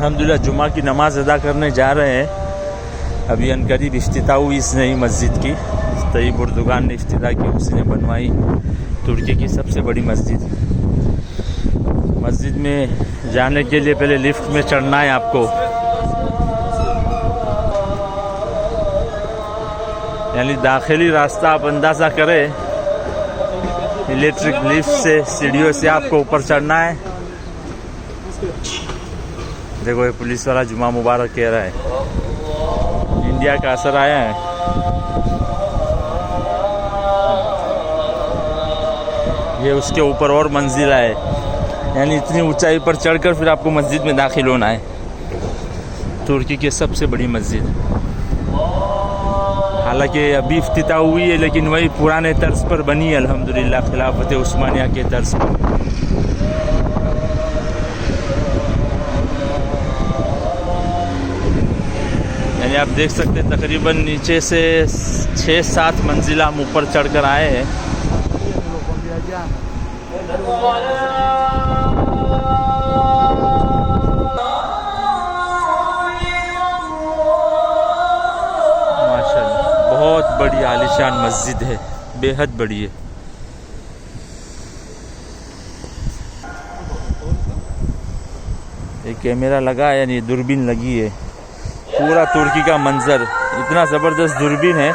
अल्हम्दुलिल्लाह जुमा की नमाज़ अदा करने जा रहे हैं। अभी अनकरीब इफ्तिताह हुई इस नई मस्जिद की। तैयब उर्दुगान ने इफ्तिताह की, उसने बनवाई तुर्की की सबसे बड़ी मस्जिद। मस्जिद में जाने के लिए पहले लिफ्ट में चढ़ना है आपको। यानी दाखिली रास्ता आप अंदाज़ा करें, इलेक्ट्रिक लिफ्ट से सीढ़ियों से आपको ऊपर चढ़ना है। देखो ये पुलिस वाला जुमा मुबारक कह रहा है। इंडिया का असर आया है। ये उसके ऊपर और मंजिला है, यानी इतनी ऊंचाई पर चढ़कर फिर आपको मस्जिद में दाखिल होना है। तुर्की की सबसे बड़ी मस्जिद, हालांकि अभी इफ्तिताह हुई है लेकिन वही पुराने तर्ज पर बनी है अल्हम्दुलिल्लाह, खिलाफत उस्मानिया के तर्ज पर। यानी आप देख सकते हैं तकरीबन नीचे से 6-7 मंजिला हम ऊपर चढ़कर आए हैं। माशाल्लाह बहुत बड़ी आलीशान मस्जिद है, बेहद बड़ी है। एक कैमरा लगा है, यानी दूरबीन लगी है। पूरा तुर्की का मंजर इतना ज़बरदस्त दूरबीन है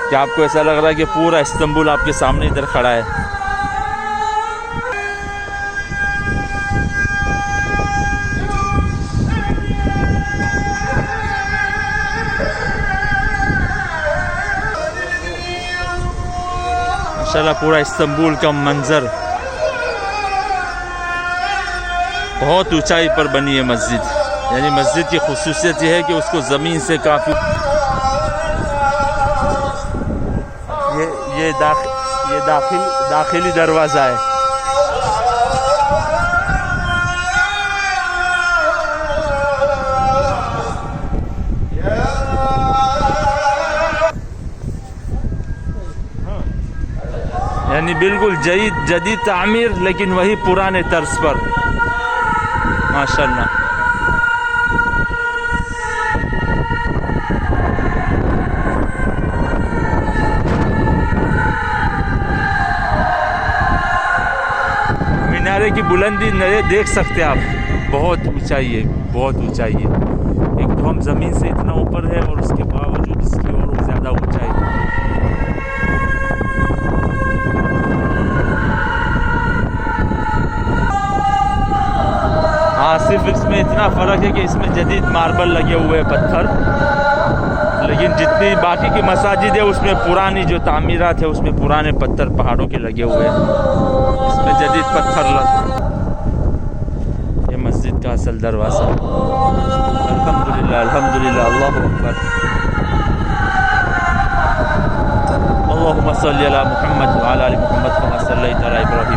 कि आपको ऐसा लग रहा है कि पूरा इस्तांबुल आपके सामने इधर खड़ा है। माशाल्लाह पूरा इस्तांबुल का मंजर। बहुत ऊंचाई पर बनी है मस्जिद। यानी मस्जिद की खुसूसियत यह है कि उसको ज़मीन से काफ़ी ये दाखिली दरवाज़ा है। यानी बिल्कुल जदीद तामीर, लेकिन वही पुराने तर्ज पर। माशाल्लाह मीनारे की बुलंदी देख सकते हैं आप, बहुत ऊंचाई है, बहुत ऊंचाई है। एक तो हम ज़मीन से इतना ऊपर है और उसके बावजूद इसकी और ज़्यादा ऊंचाई। हाँ, सिर्फ इसमें इतना फ़र्क है कि इसमें जदीद मार्बल लगे हुए हैं, पत्थर। लेकिन जितनी बाकी की मसाजिद है उसमें पुरानी जो तामीरात है उसमें पुराने पत्थर पहाड़ों के लगे हुए हैं, इसमें जदीद पत्थर ये मस्जिद का असल दरवाज़ा। अल्हम्दुलिल्लाह अल्हम्दुलिल्लाह, अल्लाहु अकबर। अल्लाहुम्मा सल्ली अला मुहम्मद व अला आलि मुहम्मद कमा सल्लैता अला इब्राहीम